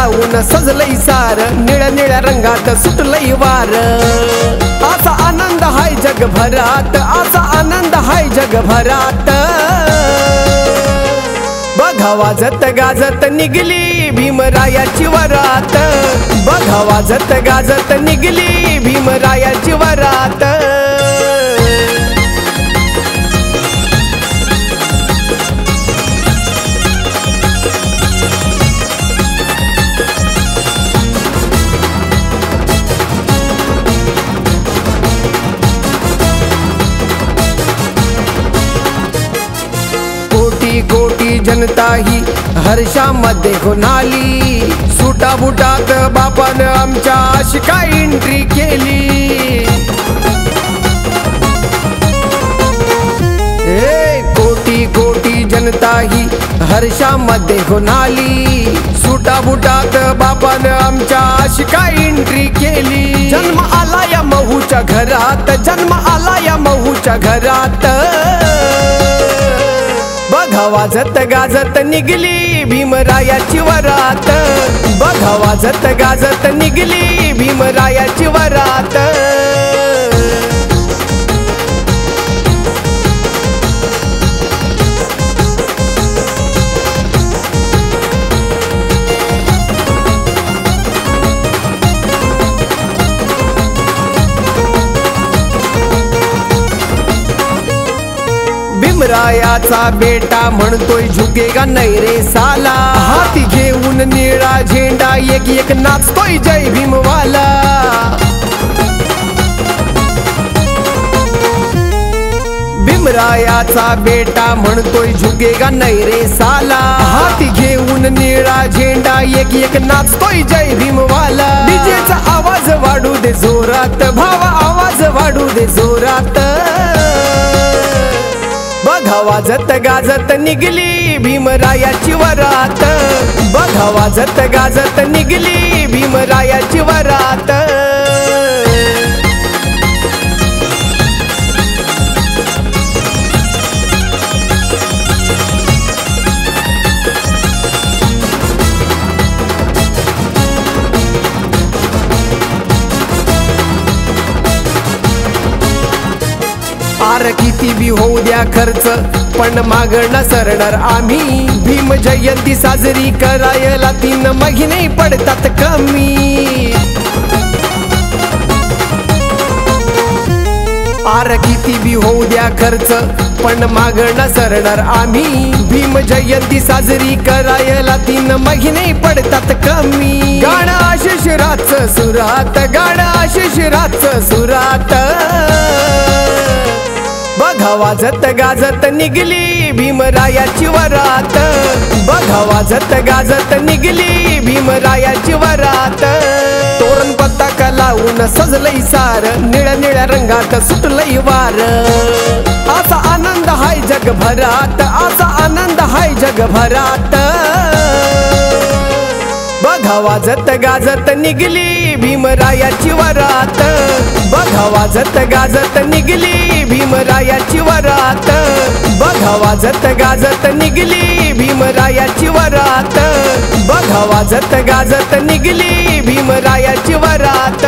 लावून सजलंय सार, निळ्या निळ्या रंगात सुटलंय वार। असा आनंद हाय जगभरात, असा आनंद हाय जगभरात। बघा वाजत गाजत निघली भीमरायाची वरात, बघा वाजत गाजत निघली भीमरायाची वरात। कोटी कोटी जनता ही हर्षामध्ये होणाली, सुटा बुटात बापानं आमच्या अशी काय एंट्री केली। कोटी कोटी जनता ही हर्षामध्ये होणाली, सुटा बुटात बापानं आमच्या अशी काय एंट्री केली। जन्म आला या महूच्या घरात, जन्म आला या महूच्या घरात। बघा वाजत गाजत निघली भीमरायाची वरात, बघा वाजत गाजत निघली भीमरायाची वरात। भीमरायाचा बेटा म्हणतोय झुकेगा नहीं रे साला, हाती घेऊन निळा झेंडा एक एक नाचतोय जय भीमवाला। भीमरायाचा बेटा म्हणतोय झुकेगा नहीं रे साला, हाती घेऊन निळा झेंडा एक एक नाचतोय जय भीमवाला। डीजेचा आवाज वाढू दे जोरात, भावा आवाज वाढू दे जोरात। बघा वाजत गाजत निघली भीमरायाची वरात, बघा वाजत गाजत निघली भीमरायाची वरात। आर किती बी होऊ द्या खर्च, पण मागणं सरणार आम्ही। भीम जयंती साजरी करायला 3 महिने पडतात कमी। आर किती बी होऊ द्या खर्च, पण मागणं सरणार आम्ही। भीम जयंती साजरी करायला 3 महिने पडतात कमी। गाणं आशिष राजचं सुरात, गाणं आशिष राजचं सुरात। बघा वाजत गाजत निघली भीमरायाची वरात, बघा वाजत गाजत निघली भीमरायाची वरात। तोरण पताका लावून सजलंय सार, निळ्या निळ्या रंगात सुटलंय वार। असा आनंद हाय जगभरात, असा आनंद हाय जगभरात। बघा वाजत गाजत निघली भीमरायाची वरात, बघा वाजत गाजत निघली भीमरायाची वरात, बघा वाजत गाजत निघली भीमरायाची वरात, बघा वाजत गाजत निघली भीमरायाची वरात।